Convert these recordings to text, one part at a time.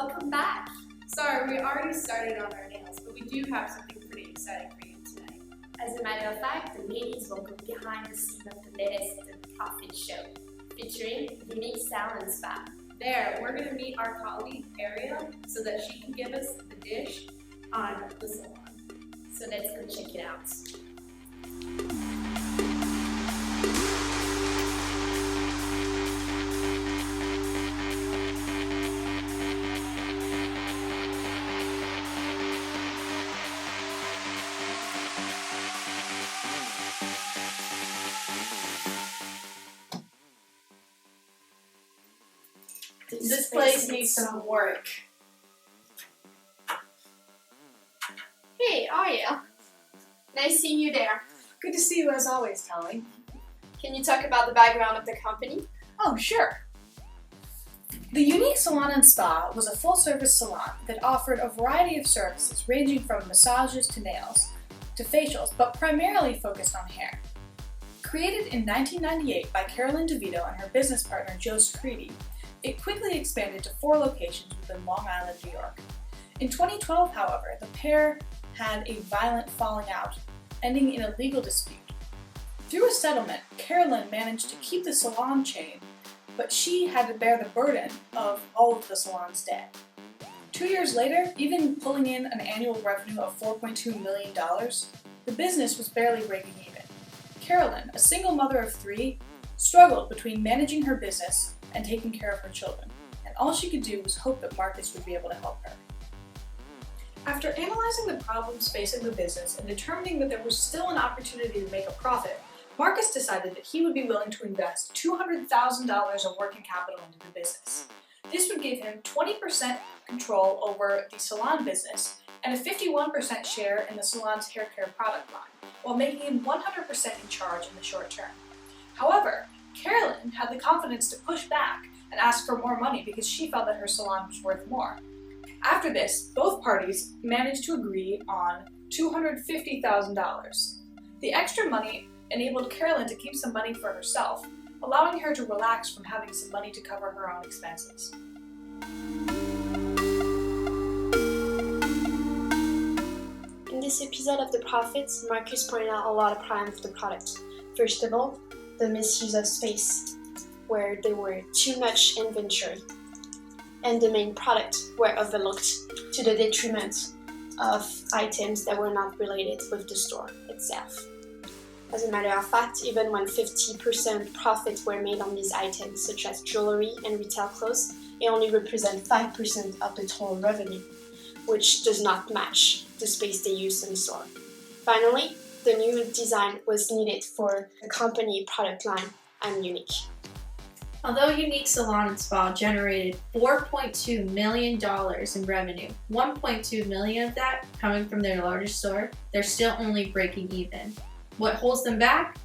Welcome back! Sorry, we already started on our nails, but we do have something pretty exciting for you tonight. As a matter of fact, the ladies will go behind the scenes of the latest profit show, featuring Unique Salon Spa. There, we're going to meet our colleague, Ariel, so that she can give us the dish on the salon. So let's go check it out. This place needs some work. Hey, Ariel. Nice seeing you there. Good to see you as always, Kelly. Can you talk about the background of the company? Oh, sure. The Unique Salon and Spa was a full-service salon that offered a variety of services ranging from massages to nails to facials, but primarily focused on hair. Created in 1998 by Carolyn DeVito and her business partner Joe Screedy, it quickly expanded to 4 locations within Long Island, New York. In 2012, however, the pair had a violent falling out, ending in a legal dispute. Through a settlement, Carolyn managed to keep the salon chain, but she had to bear the burden of all of the salon's debt. 2 years later, even pulling in an annual revenue of $4.2 million, the business was barely breaking even. Carolyn, a single mother of 3, struggled between managing her business and taking care of her children, and all she could do was hope that Marcus would be able to help her. After analyzing the problems facing the business and determining that there was still an opportunity to make a profit, Marcus decided that he would be willing to invest $200,000 of working capital into the business. This would give him 20% control over the salon business and a 51% share in the salon's hair care product line, while making him 100% in charge in the short term. However, Carolyn had the confidence to push back and ask for more money because she felt that her salon was worth more. After this, both parties managed to agree on $250,000. The extra money enabled Carolyn to keep some money for herself, allowing her to relax from having some money to cover her own expenses. In this episode of The Profits, Marcus pointed out a lot of problems with the product. First of all, the misuse of space, where there were too much inventory, and the main product were overlooked to the detriment of items that were not related with the store itself. As a matter of fact, even when 50% profits were made on these items, such as jewelry and retail clothes, it only represents 5% of the total revenue, which does not match the space they use in the store. Finally, the new design was needed for the company product line and Unique. Although Unique Salon and Spa generated $4.2 million in revenue, $1.2 million of that coming from their largest store, they're still only breaking even. What holds them back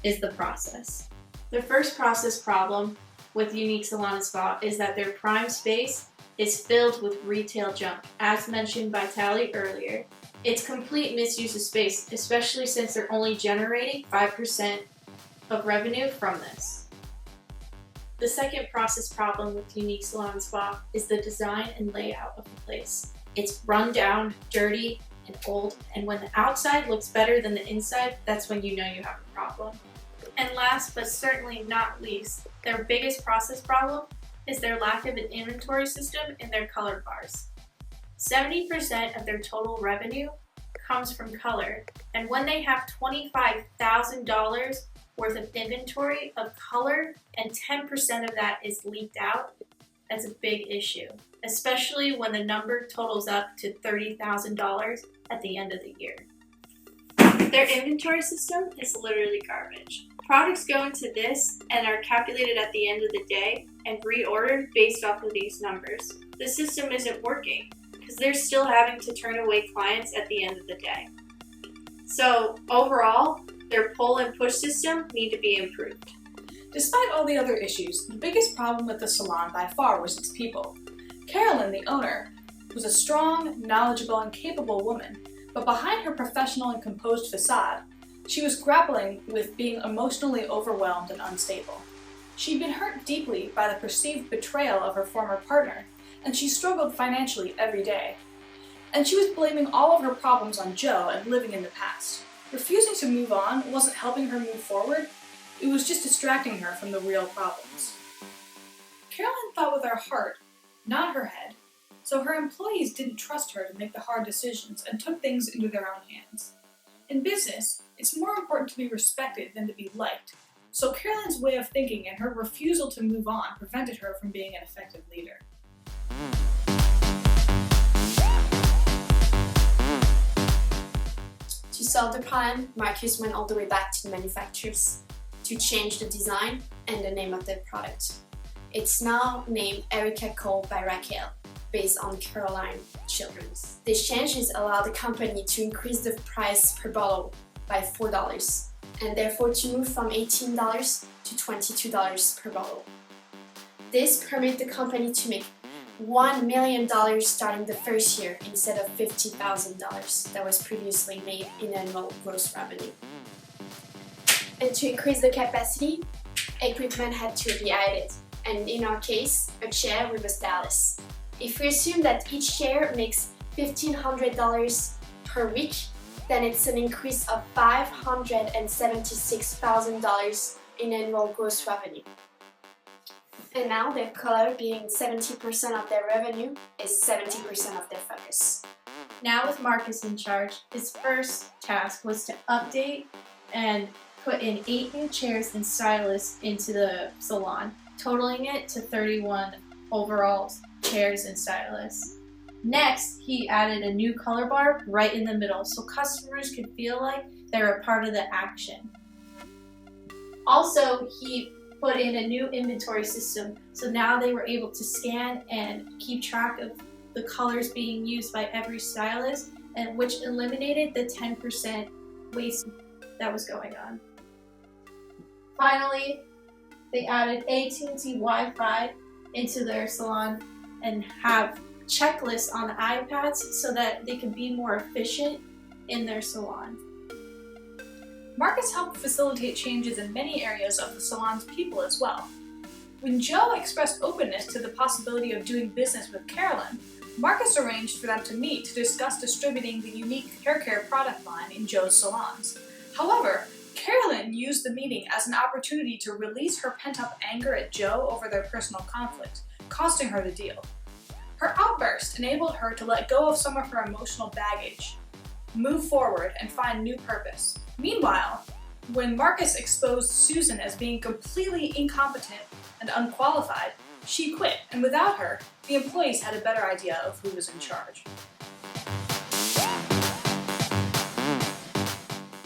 is the process. The first process problem with Unique Salon and Spa is that their prime space is filled with retail junk. As mentioned by Tally earlier, it's complete misuse of space, especially since they're only generating 5% of revenue from this. The second process problem with Unique Salon and Spa is the design and layout of the place. It's run down, dirty, and old, and when the outside looks better than the inside, that's when you know you have a problem. And last but certainly not least, their biggest process problem is their lack of an inventory system in their color bars. 70% of their total revenue comes from color, and when they have $25,000 worth of inventory of color and 10% of that is leaked out, that's a big issue, especially when the number totals up to $30,000 at the end of the year. Their inventory system is literally garbage. Products go into this and are calculated at the end of the day and reordered based off of these numbers. The system isn't working because they're still having to turn away clients at the end of the day. So overall, their pull and push system need to be improved. Despite all the other issues, the biggest problem with the salon by far was its people. Carolyn, the owner, was a strong, knowledgeable, and capable woman, but behind her professional and composed facade, she was grappling with being emotionally overwhelmed and unstable. She'd been hurt deeply by the perceived betrayal of her former partner, and she struggled financially every day. And she was blaming all of her problems on Joe and living in the past. Refusing to move on wasn't helping her move forward, it was just distracting her from the real problems. Carolyn thought with her heart, not her head, so her employees didn't trust her to make the hard decisions and took things into their own hands. In business, it's more important to be respected than to be liked, so Carolyn's way of thinking and her refusal to move on prevented her from being an effective leader. To solve the problem, Marcus went all the way back to the manufacturers to change the design and the name of the product. It's now named Erica Cole by Raquel, based on Caroline Children's. These changes allow the company to increase the price per bottle by $4, and therefore to move from $18 to $22 per bottle. This permits the company to make $1 million starting the first year instead of $50,000 that was previously made in annual gross revenue. And to increase the capacity, equipment had to be added, and in our case, a chair with a stylus. If we assume that each chair makes $1,500 per week, then it's an increase of $576,000 in annual gross revenue. And now their color being 70% of their revenue is 70% of their focus. Now with Marcus in charge, his first task was to update and put in 8 new chairs and stylists into the salon, totaling it to 31 overall chairs and stylists. Next, he added a new color bar right in the middle so customers could feel like they're a part of the action. Also, he put in a new inventory system, so now they were able to scan and keep track of the colors being used by every stylist, and which eliminated the 10% waste that was going on. Finally, they added AT&T Wi-Fi into their salon and have checklists on the iPads so that they can be more efficient in their salon. Marcus helped facilitate changes in many areas of the salon's people as well. When Joe expressed openness to the possibility of doing business with Carolyn, Marcus arranged for them to meet to discuss distributing the unique hair care product line in Joe's salons. However, Carolyn used the meeting as an opportunity to release her pent-up anger at Joe over their personal conflict, costing her the deal. Her outburst enabled her to let go of some of her emotional baggage, move forward, and find new purpose. Meanwhile, when Marcus exposed Susan as being completely incompetent and unqualified, she quit, and without her, the employees had a better idea of who was in charge.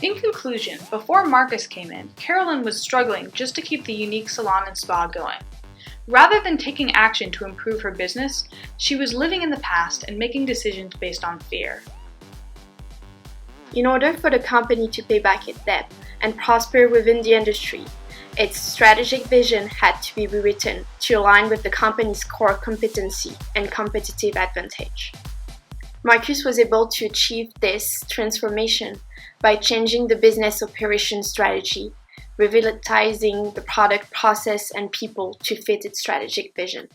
In conclusion, before Marcus came in, Carolyn was struggling just to keep the unique salon and spa going. Rather than taking action to improve her business, she was living in the past and making decisions based on fear. In order for the company to pay back its debt and prosper within the industry, its strategic vision had to be rewritten to align with the company's core competency and competitive advantage. Marcus was able to achieve this transformation by changing the business operation strategy, revitalizing the product process and people to fit its strategic vision.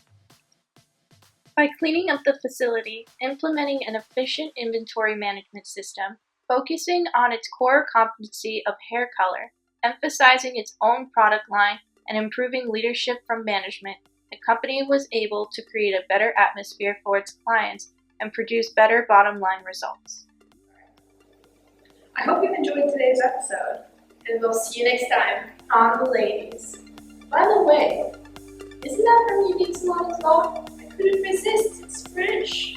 By cleaning up the facility, implementing an efficient inventory management system, focusing on its core competency of hair color, emphasizing its own product line, and improving leadership from management, the company was able to create a better atmosphere for its clients and produce better bottom line results. I hope you've enjoyed today's episode, and we'll see you next time on The Ladies. By the way, isn't that from Unique Salon as well? I couldn't resist, it's French.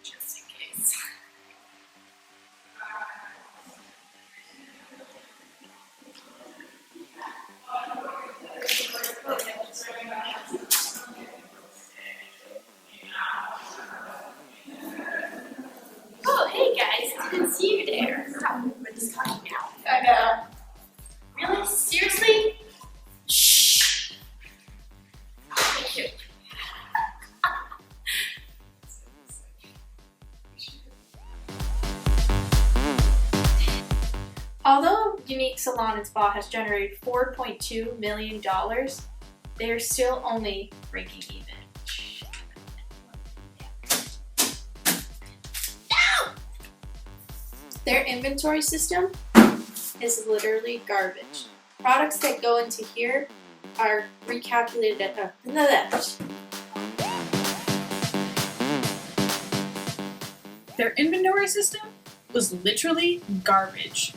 Just in case. Unique Salon and Spa has generated $4.2 million, they are still only breaking even. Their inventory system is literally garbage. Products that go into here are recalculated at the left. Their inventory system was literally garbage.